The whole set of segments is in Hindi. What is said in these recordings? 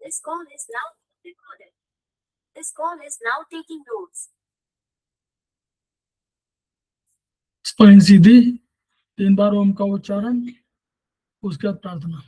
This call is now recorded. This call is now taking notes. स्पष्ट सीधी 3 बार ओम का उच्चारण, उसके बाद प्रार्थना।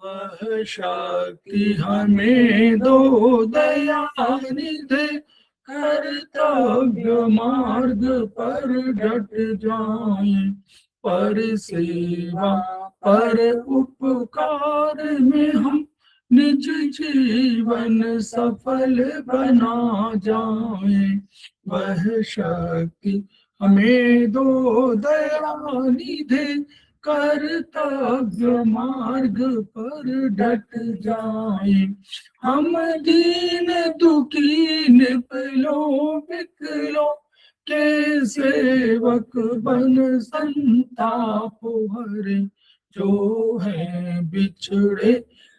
वह शक्ति हमें दो दयानिधि, कर्तव्य मार्ग पर डट जाए, पर सेवा पर उपकार में हम निज जीवन सफल बना जाए। वह शक्ति हमें दो दयानिधि, कर्तव्य मार्ग पर डट जाए। हम दीन दुखी निपलो विकलो के सेवक बन संताप हरे, जो है बिछड़े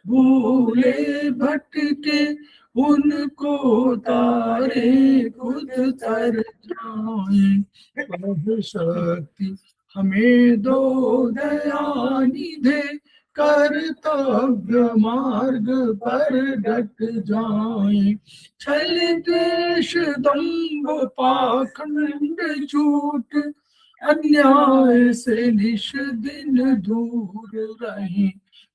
भूले भटके, उनको तारे खुद तर जाए। वह शक्ति हमें दो दयानिधि, कर्तव्य मार्ग पर डट जाए। छल द्वेष दंभ पाखंड झूठ, अन्याय से निश दिन दूर रहे,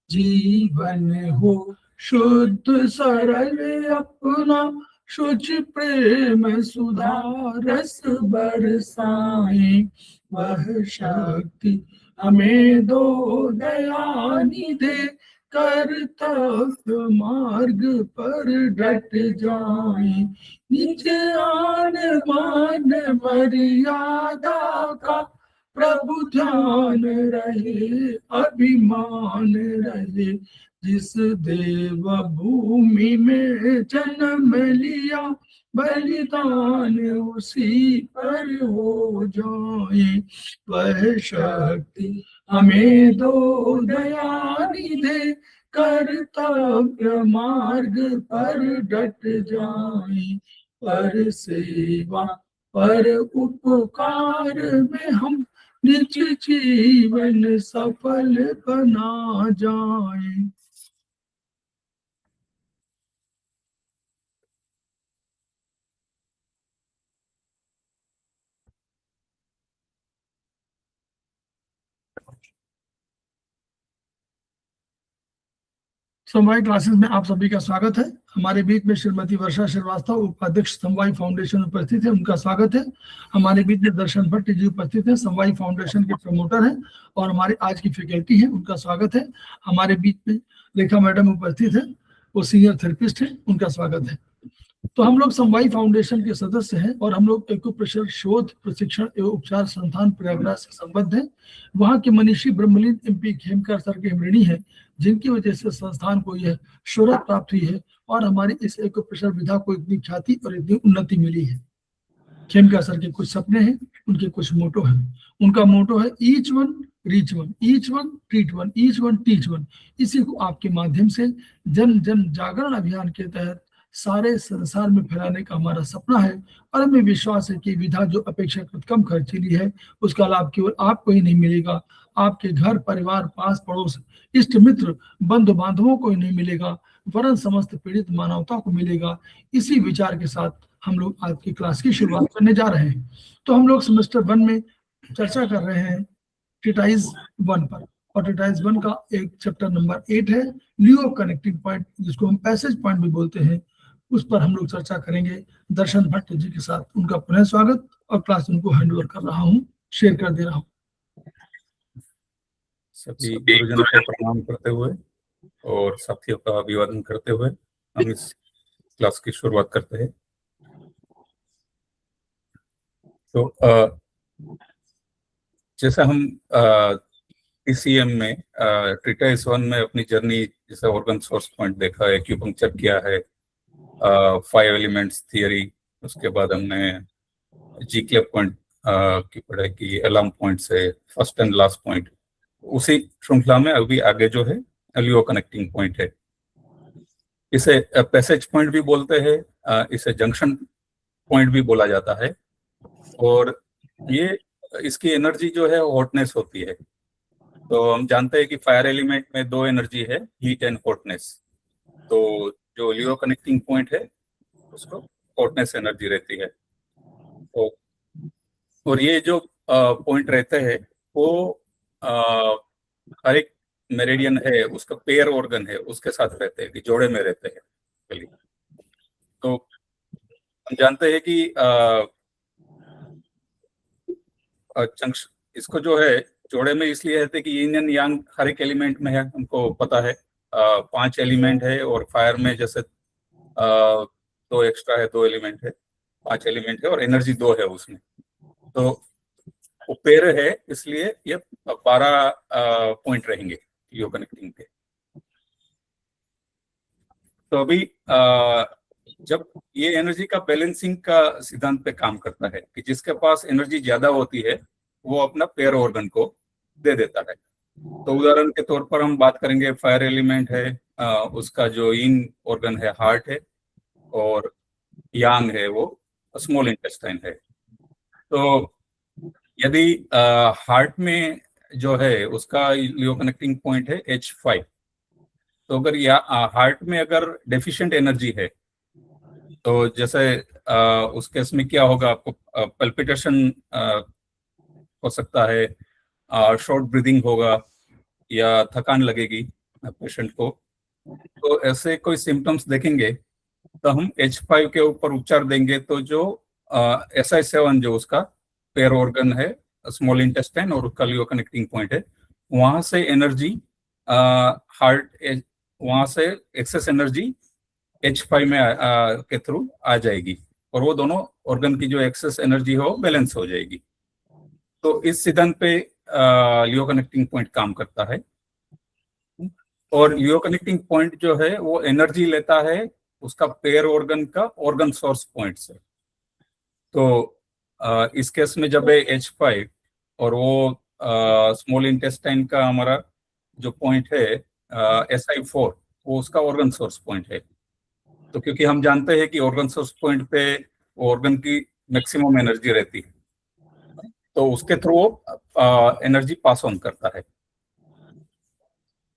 जीवन हो शुद्ध सरल अपना, शुच प्रेम सुधा रस बरसाए। वह शक्ति हमें दो दयानिधि, कर्तव्य मार्ग पर डट जाए। निज आन मान मर्यादा का प्रभु ध्यान रहे, अभिमान रहे, जिस देव भूमि में जन्म लिया, बलिदान उसी पर हो जाए। वह शक्ति हमें दो दयानिधि, कर्तव्य मार्ग पर डट जाए, पर सेवा पर उपकार में हम निज जीवन सफल बना जाए। समवाय क्लासेस में आप सभी का स्वागत है। हमारे बीच में श्रीमती वर्षा श्रीवास्तव उपाध्यक्ष समवाय फाउंडेशन उपस्थित है, उनका स्वागत है। हमारे बीच में दर्शन भट्ट जी उपस्थित है, समवाय फाउंडेशन के प्रमोटर हैं और हमारे आज की फैकल्टी है, उनका स्वागत है। हमारे बीच में रेखा मैडम उपस्थित है, वो सीनियर थेरेपिस्ट है, उनका स्वागत है। तो हम लोग समवाय फाउंडेशन के सदस्य हैं और हम लोग एक्यूप्रेशर शोध प्रशिक्षण एवं उपचार संस्थान प्रयागराज से संबद्ध हैं। वहाँ के मनीषी ब्रह्मलीन MP खेमकर सर के ऋणी हैं, जिनकी वजह से संस्थान को यह शोहरत प्राप्त हुई है और हमारी इस एक्यूप्रेशर विधा को इतनी ख्याति और इतनी उन्नति मिली है। खेमकर सर के कुछ सपने हैं, उनके कुछ मोटो हैं। उनका मोटो है each one reach one, each one treat one, each one teach one. इसी को आपके माध्यम से जन जन जागरण अभियान के तहत सारे संसार में फैलाने का हमारा सपना है और हमें विश्वास है कि विधा जो अपेक्षाकृत कम खर्चीली है, उसका लाभ केवल आपको ही नहीं मिलेगा, आपके घर परिवार पास पड़ोस इष्ट मित्र बंधु बांधवों को ही नहीं मिलेगा, वरन समस्त पीड़ित मानवता को मिलेगा। इसी विचार के साथ हम लोग आज की क्लास की शुरुआत करने जा रहे हैं। तो हम लोग सेमेस्टर 1 में चर्चा कर रहे हैं ट्रीटाइज 1 पर, और ट्रीटाइज 1 का एक चैप्टर नंबर 8 है लियो कनेक्टिंग पॉइंट, जिसको हम पैसेज पॉइंट भी बोलते हैं। उस पर हम लोग चर्चा करेंगे दर्शन भट्ट जी के साथ। उनका पुनः स्वागत और क्लास उनको हैंड ओवर कर रहा हूँ, शेयर कर दे रहा हूँ। सभी गुरुजनों को प्रणाम करते हुए और साथियों का अभिवादन करते हुए हम इस क्लास की शुरुआत करते हैं। तो जैसा हम TCM में ट्रिटाइस 1 में अपनी जर्नी जैसे ऑर्गन सोर्स पॉइंट देखा है, एक्यूपंक्चर किया है, 5 एलिमेंट्स थियरी, उसके बाद हमने जी क्लेप पॉइंट की पढ़ाई की, अलार्म पॉइंट से फर्स्ट एंड लास्ट पॉइंट। उसी श्रृंखला में अभी आगे जो है लियो कनेक्टिंग पॉइंट है। इसे पैसेज पॉइंट भी बोलते हैं, इसे जंक्शन पॉइंट भी बोला जाता है। और ये इसकी एनर्जी जो है हॉटनेस होती है। तो हम जानते हैं कि फायर एलिमेंट में 2 एनर्जी है, हीट एंड हॉटनेस। तो जो लियो कनेक्टिंग पॉइंट है उसको हॉटनेस एनर्जी रहती है। और ये जो पॉइंट रहते हैं वो हर एक मेरिडियन है उसका पेयर ऑर्गन है उसके साथ रहते हैं, कि जोड़े में रहते हैं। तो हम जानते हैं कि इसको जो है जोड़े में इसलिए रहते हैं कि यिन एंड यांग हर एक एलिमेंट में है, हमको पता है। 5 एलिमेंट है और फायर में जैसे 2 एक्स्ट्रा है, 2 एलिमेंट है, 5 एलिमेंट है और एनर्जी 2 है उसमें। तो वो पेयर है, इसलिए ये 12 पॉइंट रहेंगे लियो कनेक्टिंग के। तो अभी जब ये एनर्जी का बैलेंसिंग का सिद्धांत पे काम करता है कि जिसके पास एनर्जी ज्यादा होती है वो अपना पेयर ऑर्गन को दे देता है। तो उदाहरण के तौर पर हम बात करेंगे, फायर एलिमेंट है, उसका जो इन ऑर्गन है हार्ट है, और यांग है वो स्मॉल इंटेस्टाइन है। तो यदि हार्ट में जो है उसका लियो कनेक्टिंग पॉइंट है H5, तो अगर हार्ट में अगर डेफिशिएंट एनर्जी है तो जैसे उस केस में क्या होगा, आपको पल्पिटेशन हो सकता है, शॉर्ट ब्रीदिंग होगा या थकान लगेगी पेशेंट को। तो ऐसे कोई सिम्टम्स देखेंगे तो हम H5 के ऊपर उपचार देंगे। तो जो SI7 जो उसका पेयर ऑर्गन है, स्मॉल इंटेस्टाइन और उसका लियो कनेक्टिंग पॉइंट है, वहां से एनर्जी हार्ट वहां से एक्सेस एनर्जी H5 में के थ्रू आ जाएगी और वो दोनों ऑर्गन की जो एक्सेस एनर्जी हो बैलेंस हो जाएगी। तो इस सिद्धांत पे लियो कनेक्टिंग पॉइंट काम करता है। और लियो कनेक्टिंग पॉइंट जो है वो एनर्जी लेता है उसका पेयर ऑर्गन का ऑर्गन सोर्स पॉइंट से। तो इस केस में जब है H5 और वो स्मॉल इंटेस्टाइन का हमारा जो पॉइंट है SI4, वो उसका ऑर्गन सोर्स पॉइंट है। तो क्योंकि हम जानते हैं कि ऑर्गन सोर्स पॉइंट पे ऑर्गन की मैक्सिमम एनर्जी रहती है, तो उसके थ्रू वो एनर्जी पास ऑन करता है।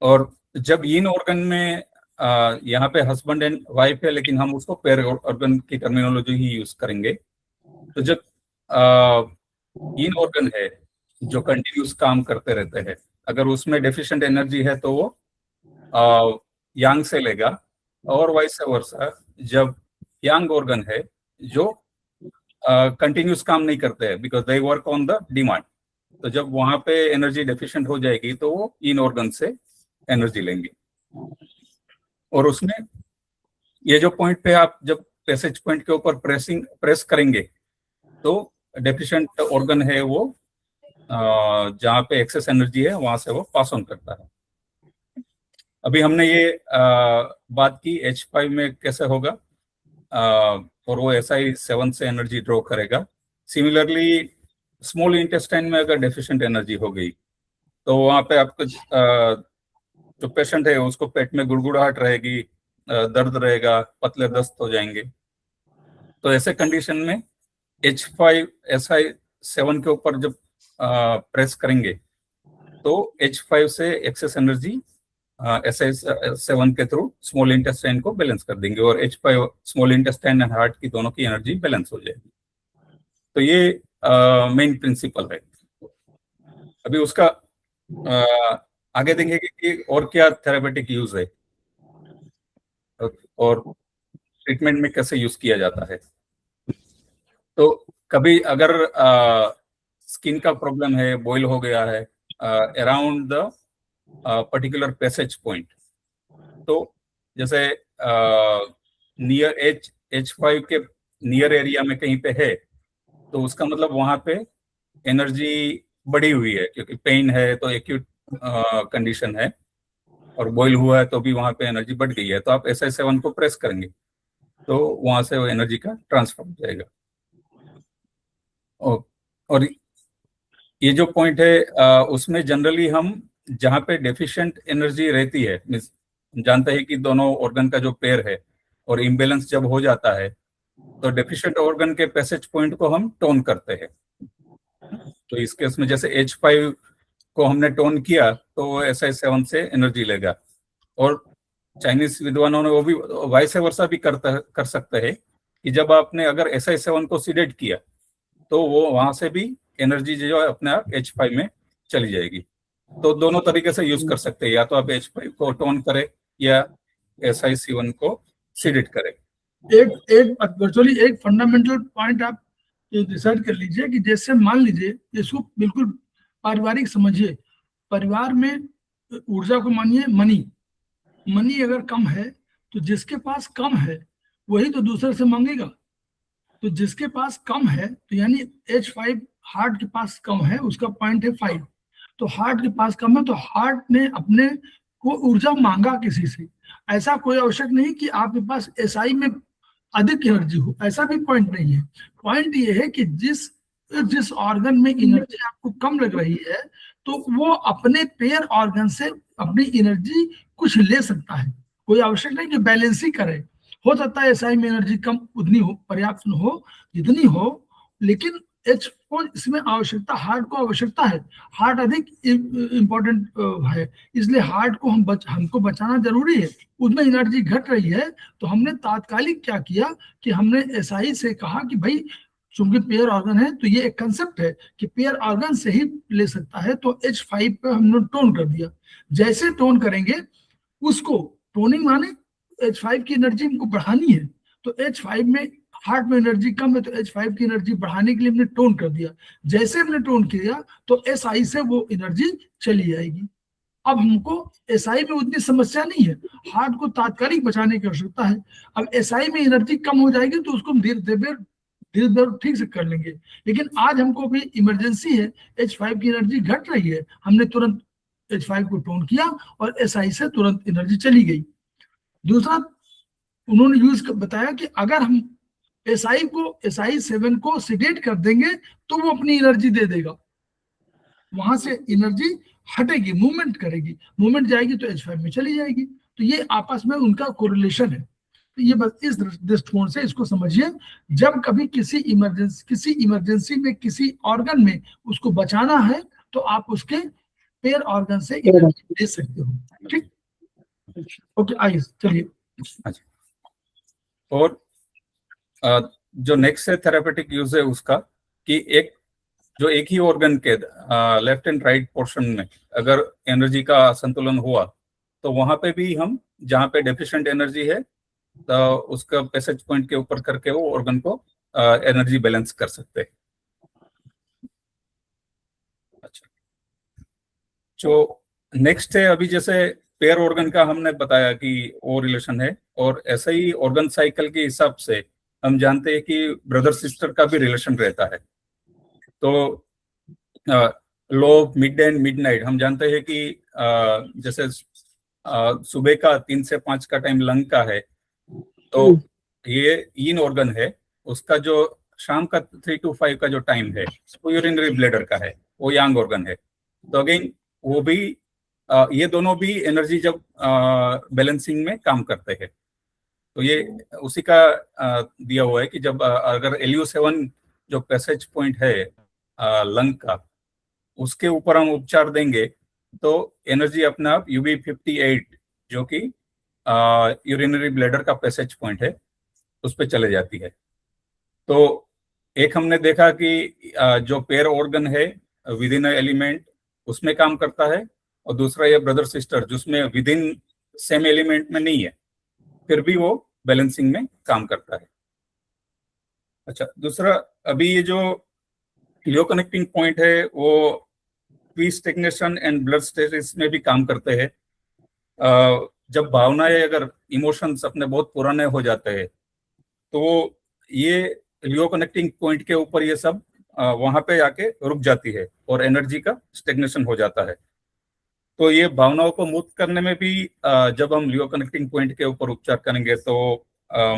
और जब इन ऑर्गन में यहाँ पे हस्बैंड एंड वाइफ है, लेकिन हम उसको पेयर ऑर्गन की टर्मिनोलॉजी ही यूज करेंगे। तो जब इन ऑर्गन है जो कंटिन्यूस काम करते रहते हैं, अगर उसमें डेफिशिएंट एनर्जी है तो वो यांग से लेगा, और वाइस वर्सा जब यांग ऑर्गन है जो कंटिन्यूस काम नहीं करते हैं because they work on the demand, तो जब वहां पे एनर्जी डेफिशिएंट हो जाएगी तो वो इन ऑर्गन से एनर्जी लेंगे। और उसमें ये जो पॉइंट पे आप जब पैसेज पॉइंट के ऊपर प्रेस करेंगे तो डेफिशिएंट ऑर्गन है वो जहाँ पे एक्सेस एनर्जी है वहां से वो पास ऑन करता है। अभी हमने ये बात की H5 में कैसे होगा, और वो SI7 से एनर्जी ड्रॉ करेगा। सिमिलरली स्मॉल इंटेस्टाइन में अगर डेफिशिएंट एनर्जी हो गई तो वहाँ पे आपको जो पेशेंट है उसको पेट में गुड़गुड़ाहट रहेगी, दर्द रहेगा, पतले दस्त हो जाएंगे। तो ऐसे कंडीशन में H5 SI7 के ऊपर जब प्रेस करेंगे तो H5 से एक्सेस एनर्जी SI7 के थ्रू स्मॉल इंटेस्टाइन को बैलेंस कर देंगे और H5 small intestine and heart की दोनों की एनर्जी बैलेंस हो जाएगी। तो ये मेन प्रिंसिपल है। अभी उसका आगे देखेंगे कि और क्या थेरेपेटिक यूज है और ट्रीटमेंट में कैसे यूज किया जाता है। तो कभी अगर स्किन का प्रॉब्लम है, बॉयल हो गया है around the particular passage point, तो जैसे नियर H5 के नियर एरिया में कहीं पे है तो उसका मतलब वहां पे एनर्जी बढ़ी हुई है, क्योंकि पेन है तो एक्यूट कंडीशन है और बॉईल हुआ है तो भी वहां पे एनर्जी बढ़ गई है, तो आप SI7 को प्रेस करेंगे तो वहां से वो एनर्जी का ट्रांसफर हो जाएगा। और ये जो पॉइंट है उसमें जनरली हम जहाँ पे डेफिशिएंट एनर्जी रहती है, मीन्स जानते हैं कि दोनों ऑर्गन का जो पेयर है और इम्बेलेंस जब हो जाता है तो डेफिशिएंट ऑर्गन के पैसेज पॉइंट को हम टोन करते हैं। तो इस केस में जैसे H5 को हमने टोन किया तो वो SI7 से एनर्जी लेगा। और चाइनीज विद्वानों ने वो भी वाइस वर्सा भी कर सकते हैं कि जब आपने अगर SI7 को सीडेट किया तो वो वहां से भी एनर्जी जो है अपने आप H5 में चली जाएगी। तो दोनों तरीके से यूज कर सकते हैं, या तो आप H5 को टोन करें या SI7 को सीडेट करें। एक वर्चुअली एक फंडामेंटल पॉइंट आप डिसाइड कर लीजिए कि जैसे मान लीजिए, इसको बिल्कुल पारिवारिक समझिए। परिवार में ऊर्जा को मानिए मनी अगर कम है तो जिसके पास कम है वही तो दूसरे से मांगेगा। तो जिसके पास कम है तो यानी H5 हार्ट के पास कम है, उसका पॉइंट है 5, तो हार्ट के पास कम है तो हार्ट ने अपने को ऊर्जा मांगा किसी से। ऐसा कोई आवश्यक नहीं कि आपके पास SI में अधिक एनर्जी हो, ऐसा भी पॉइंट नहीं है। पॉइंट ये है कि जिस ऑर्गन में एनर्जी आपको कम लग रही है तो वो अपने पेयर ऑर्गन से अपनी एनर्जी कुछ ले सकता है। कोई आवश्यक नहीं कि बैलेंस ही करे। हो सकता है SI में एनर्जी कम उतनी हो, पर्याप्त न हो जितनी हो, लेकिन H को इसमें आवश्यकता, हार्ट को आवश्यकता है। हार्ट अधिक इंपॉर्टेंट है, इसलिए हार्ट को हमको बचाना जरूरी है। उसमें एनर्जी घट रही है तो हमने तात्कालिक क्या किया कि हमने SI से कहा कि भाई चूंकि पेयर ऑर्गन है तो ये एक कंसेप्ट है कि पेयर ऑर्गन से ही ले सकता है, तो H5 पे हमने टोन कर दिया। जैसे टोन करेंगे उसको, टोनिंग माने H5 की एनर्जी हमको बढ़ानी है, तो H5 में हार्ट में एनर्जी कम है तो H5 की एनर्जी बढ़ाने के लिए हमने टोन कर दिया। जैसे हमने टोन किया तो SI से वो एनर्जी चली जाएगी। अब हमको SI में उतनी समस्या नहीं है, हार्ट को तात्कालिक बचाने की आवश्यकता है। अब SI में एनर्जी कम हो जाएगी तो उसको हम धीरे धीरे ठीक से कर लेंगे। लेकिन आज हमको भी इमरजेंसी है, H5 की एनर्जी घट रही है, हमने तुरंत H5 को टोन किया और SI से तुरंत एनर्जी चली गई। दूसरा उन्होंने यूज बताया कि अगर हम SI7 को सीडेट कर देंगे तो वो अपनी एनर्जी दे देगा, वहां से एनर्जी हटेगी, मूवमेंट करेगी, मूवमेंट जाएगी तो H5 में चली जाएगी। तो ये आपस में उनका कोरिलेशन है। तो ये बस इस दृष्टिकोण से इसको समझिए। जब कभी किसी इमरजेंसी में किसी ऑर्गन में उसको बचाना है तो आप उसके पेयर ऑर्गन से एनर्जी दे सकते हो। ठीक, ओके, आइए चलिए। और जो नेक्स्ट है थेरापेटिक यूज है उसका, कि एक ही ऑर्गन के लेफ्ट एंड राइट पोर्शन में अगर एनर्जी का संतुलन हुआ तो वहां पे भी हम जहाँ पे डेफिशिएंट एनर्जी है तो उसका पैसेज पॉइंट के ऊपर करके वो ऑर्गन को एनर्जी बैलेंस कर सकते हैं। अच्छा, जो नेक्स्ट है, अभी जैसे पेयर ऑर्गन का हमने बताया कि वो रिलेशन है, और ऐसे ही ऑर्गन साइकिल के हिसाब से हम जानते हैं कि ब्रदर सिस्टर का भी रिलेशन रहता है। तो लो, मिड एंड मिडनाइट हम जानते हैं कि जैसे सुबह का 3 से 5 का टाइम लंग का है, तो ये इन ऑर्गन है, उसका जो शाम का 3 to 5 का जो टाइम है वो यूरिनरी ब्लैडर का है, वो यांग ऑर्गन है। तो अगेन वो भी ये दोनों भी एनर्जी जब बैलेंसिंग में काम करते हैं। तो ये उसी का दिया हुआ है कि जब अगर LU7 जो पैसेज पॉइंट है लंग का, उसके ऊपर हम उपचार देंगे तो एनर्जी अपने आप UB58 जो कि यूरिनरी ब्लैडर का पैसेज पॉइंट है उस पर चले जाती है। तो एक हमने देखा कि जो पेयर ऑर्गन है विद इन एलिमेंट उसमें काम करता है, और दूसरा ये ब्रदर सिस्टर जिसमें विद इन सेम एलिमेंट में नहीं है फिर भी वो बैलेंसिंग में काम करता है। अच्छा, दूसरा अभी ये जो लियो कनेक्टिंग पॉइंट है वो P stagnation and blood stasis में भी काम करते हैं। जब भावनाएं, अगर इमोशंस अपने बहुत पुराने हो जाते हैं तो ये लियो कनेक्टिंग पॉइंट के ऊपर ये सब वहां पे आके रुक जाती है और एनर्जी का स्टेग्नेशन हो जाता है। तो ये भावनाओं को मुक्त करने में भी जब हम लियो कनेक्टिंग पॉइंट के ऊपर उपचार करेंगे तो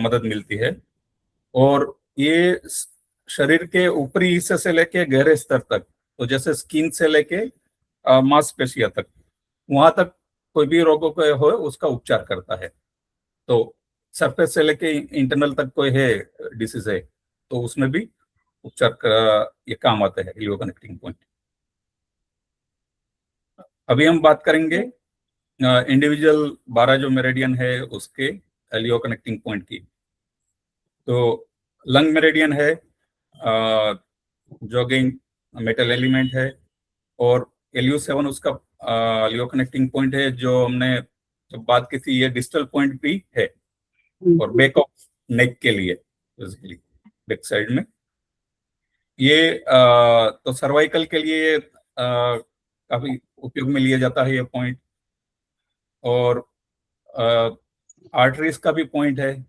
मदद मिलती है। और ये शरीर के ऊपरी हिस्से से लेके गहरे स्तर तक, तो जैसे स्किन से लेके मांसपेशियों तक, वहां तक कोई भी रोगों को हो उसका उपचार करता है। तो सरफेस से लेके इंटरनल तक कोई है डिसीज है तो उसमें भी उपचार का ये काम आता है लियो कनेक्टिंग पॉइंट। अभी हम बात करेंगे इंडिविजुअल 12 जो मेरिडियन है उसके लियो कनेक्टिंग पॉइंट की। तो लंग मेरिडियन है, जॉगिंग मेटल एलिमेंट है, और LU7 उसका लियो कनेक्टिंग पॉइंट है जो हमने जब बात की थी। ये डिस्टल पॉइंट भी है और बैक ऑफ नेक के लिए बेसिकली बैक साइड में ये तो सर्वाइकल के लिए काफी उपयोग में लिया जाता है ये पॉइंट। और आर्टरीज का भी पॉइंट है,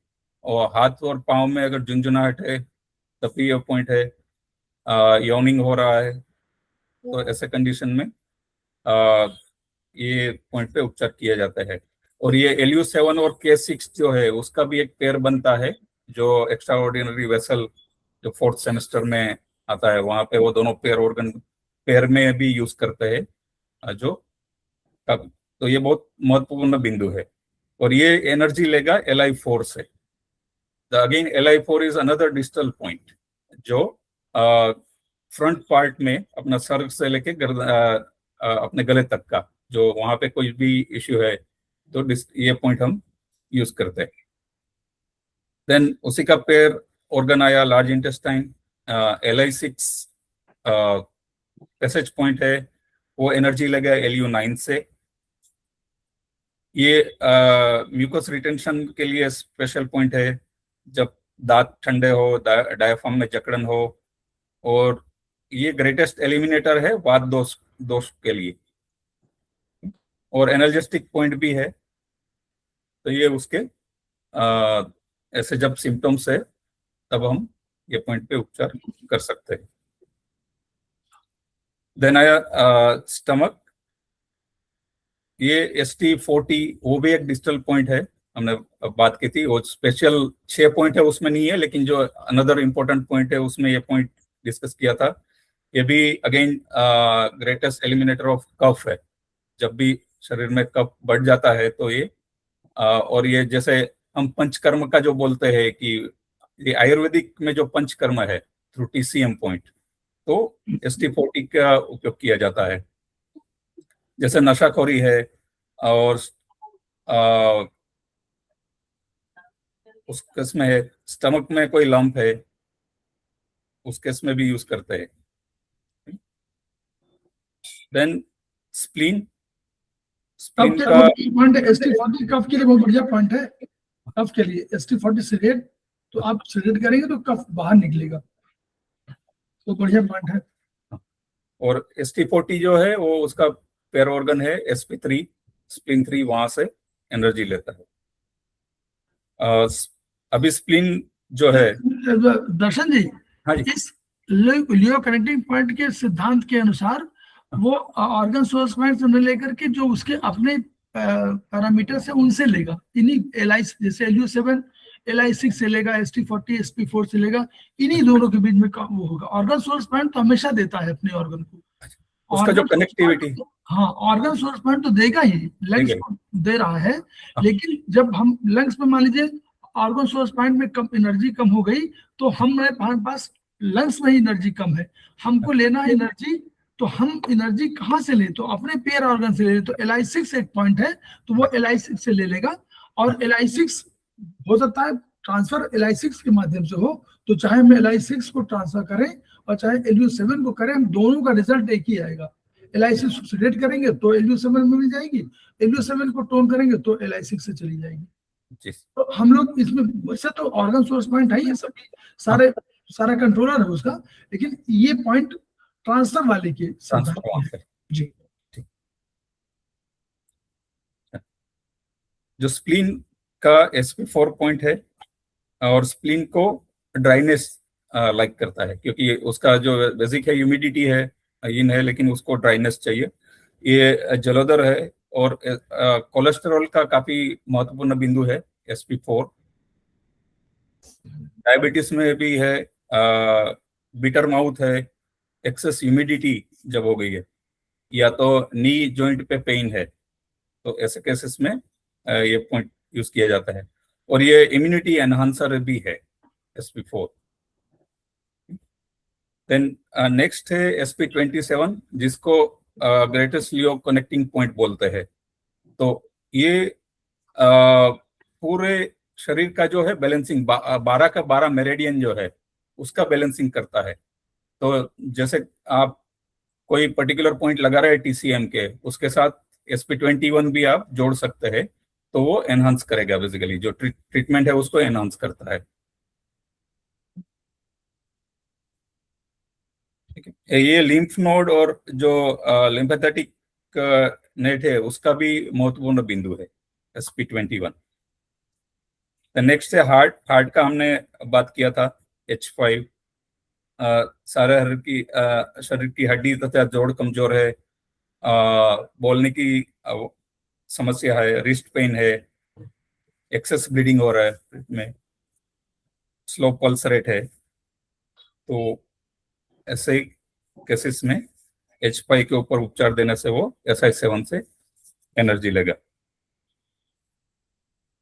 और हाथ और पाँव में अगर झुंझुनाहट है तब भी ये पॉइंट है। यॉर्निंग हो रहा है तो ऐसे कंडीशन में ये पॉइंट पे उपचार किया जाता है। और ये LU7 और K6 जो है उसका भी एक पेयर बनता है जो एक्स्ट्रा ऑर्डिनरी वेसल जो 4th सेमेस्टर में आता है, वहां पे वो दोनों पेयर ऑर्गन पेयर में भी यूज करते हैं जो तो ये बहुत महत्वपूर्ण बिंदु है। और ये एनर्जी लेगा Li4 से। Again Li4 is another distal point जो फ्रंट पार्ट में अपना सर से लेके अपने गले तक का, जो वहां पे कोई भी इश्यू है तो ये पॉइंट हम यूज करते हैं। देन उसी का पेयर ऑर्गन आया large intestine, Li6 passage point है, वो एनर्जी लगा LU9 से। ये म्यूकस रिटेंशन के लिए स्पेशल पॉइंट है जब दांत ठंडे हो, डायफ्राम में जकड़न हो। और ये ग्रेटेस्ट एलिमिनेटर है वात दोष के लिए। और एनर्जेटिक पॉइंट भी है, तो ये उसके ऐसे जब सिम्टम्स है तब हम ये पॉइंट पे उपचार कर सकते हैं। देन आया स्टमक। ये ST40 वो भी एक डिस्टल पॉइंट है, हमने बात की थी। वो स्पेशल 6 पॉइंट है उसमें नहीं है, लेकिन जो अनदर इम्पोर्टेंट पॉइंट है उसमें ये पॉइंट डिस्कस किया था। ये भी again greatest eliminator of cough है। जब भी शरीर में कफ बढ़ जाता है तो ये और ये जैसे हम पंचकर्म का जो बोलते हैं कि ये आयुर्वेदिक में जो पंचकर्म है थ्रू TCM पॉइंट, तो ST40 का उपयोग किया जाता है। जैसे नशाखोरी है और उस केस में है, स्टमक में कोई लंप है उस केस में भी यूज करते हैं। Then spleen. स्प्लीन का पॉइंट ST40 कफ के लिए बहुत बढ़िया पॉइंट है। कफ के लिए ST40 सिगरेट, तो आप सिगरेट करेंगे तो कफ बाहर निकलेगा, तो बढ़िया पॉइंट है। और ST40 जो है वो उसका पेयर ऑर्गन है SP3, स्प्लीन 3 वहां से एनर्जी लेता है। अभी स्प्लीन जो है दर्शन जी, हाँ जी, इस लियो कनेक्टिंग पॉइंट के सिद्धांत के अनुसार वो ऑर्गन सोर्स पॉइंट से लेकर के जो उसके अपने पैरामीटर से उनसे लेगा। इन्हीं LI जैसे LU7 LI6 से लेगा, ST40 SP4 से लेगा, इन्हीं दोनों के बीच में वो होगा। ऑर्गन सोर्स पॉइंट तो हमेशा देता है अपने ऑर्गन को, उसका जो कनेक्टिविटी। हाँ, ऑर्गन सोर्स पॉइंट तो देगा ही, लंग्स दे रहा है। लेकिन जब हम लंग्स में मान लीजिए ऑर्गन सोर्स पॉइंट में कम एनर्जी कम हो गई तो हमारे पास लंग्स में ही एनर्जी कम है, हमको लेना है एनर्जी, तो हम एनर्जी कहाँ से लें? तो अपने पेयर ऑर्गन से ले। तो Li6 एक पॉइंट है, तो वो Li6 से ले लेगा। और Li6 हो सकता है ट्रांसफर Li6 के माध्यम से हो, तो चाहे हम Li6 को ट्रांसफर करें और चाहे LU7 को करें, हम दोनों का रिजल्ट एक ही आएगा। Li6 सब्सिडेट करेंगे तो LU7 में मिल जाएगी, LU7 को टोन करेंगे तो Li6 से चली जाएगी। तो हम लोग इसमें वैसे तो ऑर्गन सोर्स पॉइंट है, ये सब सारा कंट्रोलर है उसका, लेकिन ये पॉइंट ट्रांसफर वाले के जी। जो स्प्लीन का SP4 पॉइंट है और स्प्लीन को ड्राइनेस लाइक करता है, क्योंकि उसका जो बेसिक है ह्यूमिडिटी है इन है, लेकिन उसको ड्राइनेस चाहिए। ये जलोदर है और कोलेस्टेरॉल का काफी महत्वपूर्ण बिंदु है SP4। डायबिटीज में भी है, बिटर माउथ है, एक्सेस ह्यूमिडिटी जब हो गई है, या तो नी जॉइंट पे पेन है, तो ऐसे केसेस में ये पॉइंट यूज किया जाता है। और ये इम्यूनिटी एनहांसर भी है SP4। देन नेक्स्ट है SP27, जिसको ग्रेटेस्ट लियो कनेक्टिंग पॉइंट बोलते हैं। तो ये पूरे शरीर का जो है बैलेंसिंग, 12 का 12 मेरेडियन जो है उसका बैलेंसिंग करता है। तो जैसे आप कोई पर्टिकुलर पॉइंट लगा रहे हैं TCM के, उसके साथ SP21 भी आप जोड़ सकते हैं, तो वो एनहांस करेगा, बेसिकली जो ट्रीटमेंट है उसको एनहांस करता है। ठीक है, ये लिम्फ नोड और जो लिम्फेथेटिक नेट है उसका भी महत्वपूर्ण बिंदु है SP21। नेक्स्ट है हार्ट का हमने बात किया था, H5। सारे शरीर की हड्डी तथा जोड़ कमजोर है, बोलने की समस्या है, रिस्ट पेन है, एक्सेस ब्लीडिंग हो रहा है में, स्लो पल्स रेट है, तो ऐसे केसेस में H5 के ऊपर उपचार देने से वो SI7 से एनर्जी लेगा।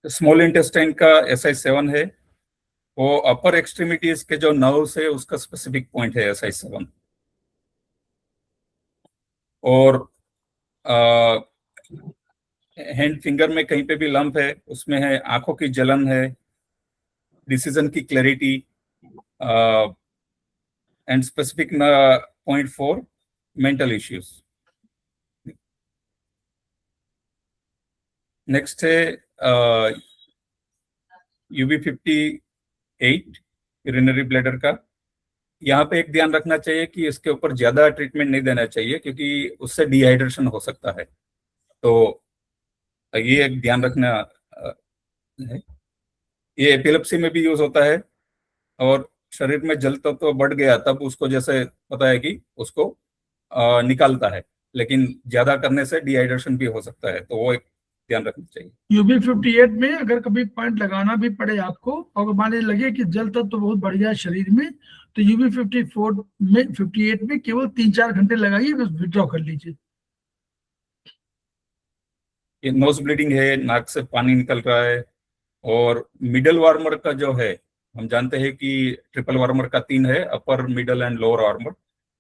स्मॉल इंटेस्टाइन का SI7 है, वो अपर एक्सट्रीमिटीज के जो नर्व्स है उसका स्पेसिफिक पॉइंट है SI7। और हैंड फिंगर में कहीं पे भी लंप है उसमें है, आंखों की जलन है, डिसीजन की clarity, and specific point for mental issues. Next है UB58 यूरिनरी ब्लैडर का। यहाँ पे एक ध्यान रखना चाहिए कि इसके ऊपर ज्यादा ट्रीटमेंट नहीं देना चाहिए, क्योंकि उससे डिहाइड्रेशन हो सकता है, तो ये एक ध्यान रखना है। ये एपिलेप्सी में भी यूज होता है, और शरीर में जल तत्व तो बढ़ गया तब उसको, जैसे पता है कि उसको निकालता है, लेकिन ज्यादा करने से डिहाइड्रेशन भी हो सकता है, तो वो एक ध्यान रखना चाहिए। UB58 में अगर कभी पॉइंट लगाना भी पड़े आपको, और मान लीजिए लगे कि जल तत्व तो बहुत बढ़ गया शरीर में, तो UB54 में 58 में केवल 3-4 घंटे लगाइए, बस विड्रॉ कर लीजिए। ये नोज ब्लीडिंग है, नाक से पानी निकल रहा है, और मिडल वार्मर का जो है, हम जानते हैं कि ट्रिपल वार्मर का 3 है, upper middle and lower warmer.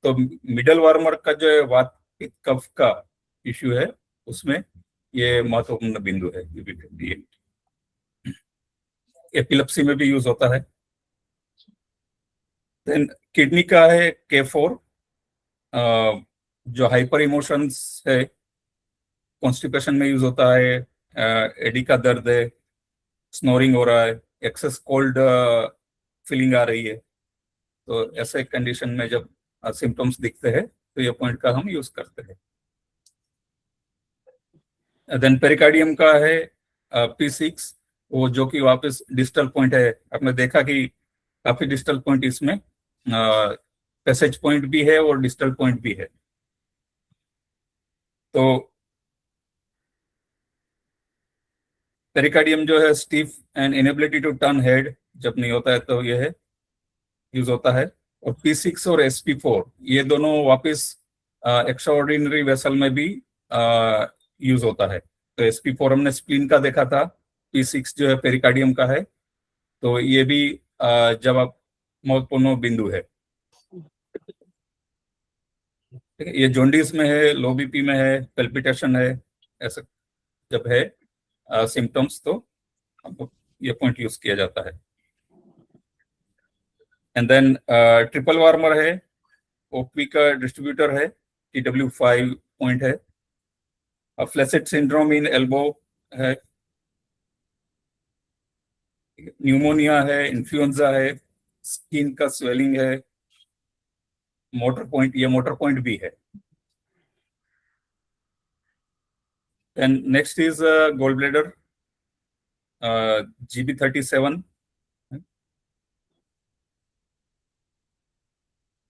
तो मिडल वार्मर का जो है वात कफ का इश्यू है, उसमें ये महत्वपूर्ण बिंदु है UB58। एपिलेप्सी में भी यूज होता है। देन किडनी का है K4, जो हाइपर इमोशंस है, कॉन्स्टिपेशन में यूज होता है, एडी का दर्द है, स्नोरिंग हो रहा है, एक्सेस कोल्ड फीलिंग आ रही है, तो ऐसे कंडीशन में जब सिम्टम्स दिखते हैं तो ये पॉइंट का हम यूज करते हैं। देन पेरिकार्डियम का है P6, वो जो कि वापस डिस्टल पॉइंट है। आपने देखा कि काफी डिस्टल पॉइंट इसमें, पैसेज पॉइंट भी है और डिस्टल पॉइंट भी है। तो पेरिकार्डियम जो है stiff and inability to turn head जब नहीं होता है तो ये है यूज होता है। और P6 और SP4 ये दोनों वापस एक्स्ट्राऑर्डिनरी वेसल में भी यूज होता है। तो SP4 हमने स्प्लीन का देखा था, P6 जो है पेरिकार्डियम का है, तो ये भी जब आप महत्वपूर्ण बिंदु है। ठीक है, ये जॉन्डिस में है, लो BP में है, पेल्पिटेशन है, ऐसा जब है सिम्टम्स, तो हमको ये पॉइंट यूज किया जाता है। एंड देन ट्रिपल वार्मर है, ओपी का डिस्ट्रीब्यूटर है, TW5 पॉइंट है। फ्लैसिड सिंड्रोम इन एल्बो है, न्यूमोनिया है, इन्फ्लुएंजा है, स्किन का स्वेलिंग है, मोटर पॉइंट, ये मोटर पॉइंट भी है। And next is gold bladder, GB37,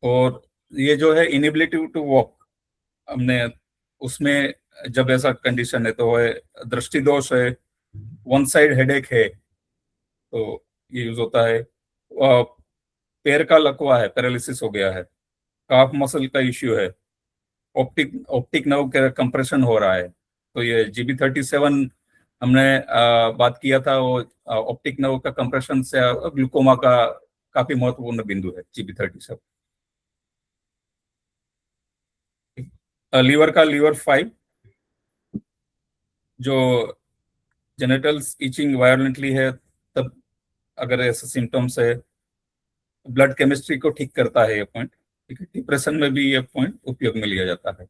और ये जो है इनेबिलिटी टू वॉक, हमने उसमें जब ऐसा कंडीशन है तो है दृष्टि दोष है, वन साइड हेडेक है, तो ये यूज होता है। पैर का लकवा है, पैरालिसिस हो गया है, काफ मसल का इश्यू है, ऑप्टिक नर्व का कंप्रेशन हो रहा है, तो ये GB37 हमने बात किया था, वो ऑप्टिक नर्व का कंप्रेशन से ग्लूकोमा का काफी महत्वपूर्ण बिंदु है GB37। लीवर का लीवर 5, जो जेनिटल्स इचिंग वायलेंटली है, तब अगर ऐसे सिम्टम्स है, ब्लड केमिस्ट्री को ठीक करता है ये पॉइंट, ठीक है। डिप्रेशन में भी ये पॉइंट उपयोग में लिया जाता है।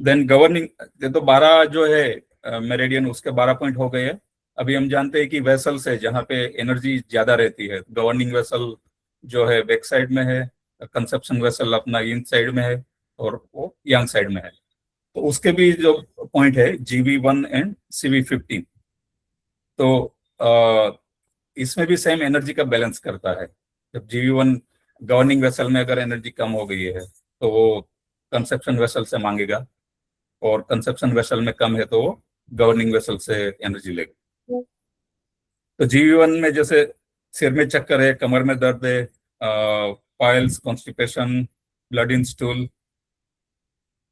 देन गवर्निंग, ये तो 12 जो है मेरिडियन, उसके 12 पॉइंट हो गए हैं। अभी हम जानते हैं कि वेसल्स है जहाँ पे एनर्जी ज्यादा रहती है। गवर्निंग वेसल जो है बैक साइड में है, कंसेप्शन वेसल अपना इन साइड में है, और वो यांग साइड में है। तो उसके भी जो पॉइंट है GB1 एंड CV15, तो इसमें भी सेम एनर्जी का बैलेंस करता है। जब GB1 गवर्निंग वेसल में अगर एनर्जी कम हो गई है तो वो कंसेप्शन वेसल से मांगेगा, और कंसेप्शन वेसल में कम है तो वो गवर्निंग वेसल से एनर्जी लेगा। तो GB1 में जैसे सिर में चक्कर है, कमर में दर्द है, piles, constipation, blood in stool,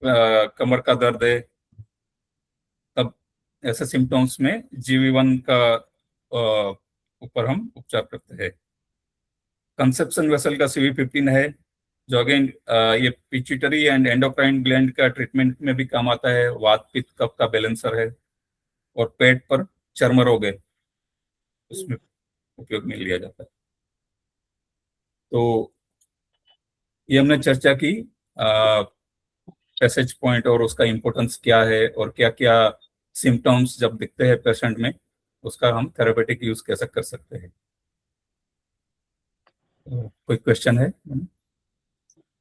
कमर का दर्द है, तब ऐसे सिम्टम्स में GB1 का ऊपर हम उपचार करते हैं। कंसेप्शन वेसल का CV15 है, जो अगेन ये पिट्यूटरी एंड एंडोक्राइन ग्लैंड का ट्रीटमेंट में भी काम आता है। वात पित्त कफ का बैलेंसर है, और पेट पर चर्म रोग है, उसमें उपयोग में लिया जाता है। तो ये हमने चर्चा की पैसेज पॉइंट और उसका इम्पोर्टेंस क्या है, और क्या क्या सिम्टम्स जब दिखते हैं पेशेंट में उसका हम थेरेपेटिक यूज कैसे कर सकते हैं। तो कोई क्वेश्चन है?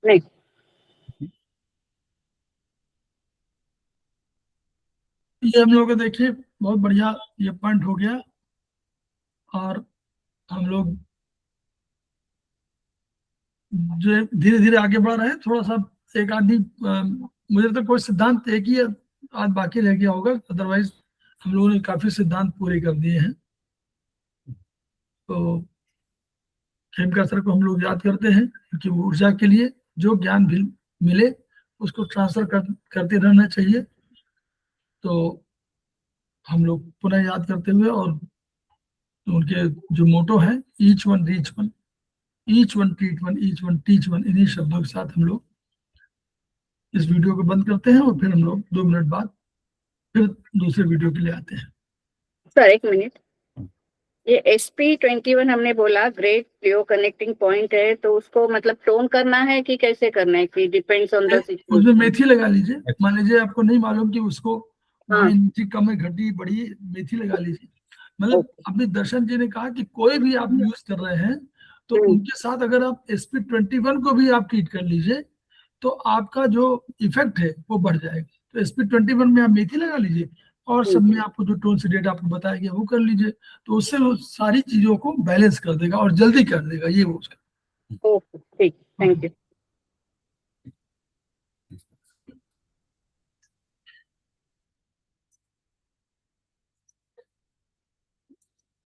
नहीं। ये हम लोग देखिए बहुत बढ़िया ये पॉइंट हो गया, और हम लोग जो धीरे धीरे आगे बढ़ रहे हैं। थोड़ा सा एक आदमी मुझे तो कोई सिद्धांत एक ही आज बाकी रह गया होगा, अदरवाइज हम लोगों ने काफी सिद्धांत पूरे कर दिए हैं। तो खेमका सर को हम लोग याद करते हैं, क्योंकि ऊर्जा के लिए जो ज्ञान भी मिले उसको ट्रांसफर करते रहना चाहिए। तो हम लोग पुनः याद करते हुए, और उनके जो मोटो है each one reach one, each one treat one, each one teach one, इन्हीं शब्दों के साथ हम लोग इस वीडियो को बंद करते हैं, और फिर हम लोग 2 मिनट बाद फिर दूसरे वीडियो के लिए आते हैं। सर 1 मिनट, ये SP21 हमने बोला ग्रेट लियो कनेक्टिंग पॉइंट है, तो उसको मतलब टोन करना है कि कैसे करना है, कि डिपेंड्स ऑन द सिचुएशन? उसमें मेथी लगा लीजिए। मान लीजिए आपको नहीं मालूम कि उसको हाँ। मेथी कम है, घटी बड़ी, मेथी लगा लीजिए। मतलब अपने दर्शन जी ने कहा कि कोई भी आप यूज कर रहे हैं तो उनके साथ अगर आप SP21 को भी आप ट्रीट कर लीजिए तो आपका जो इफेक्ट है वो बढ़ जाएगा। तो SP21 में आप मेथी लगा लीजिए, और सब में आपको जो टोन से डेट आपको बताया गया वो कर लीजिए, तो उससे वो सारी चीजों को बैलेंस कर देगा और जल्दी कर देगा। ये वो उसका। ओके, ठीक, थैंक यू।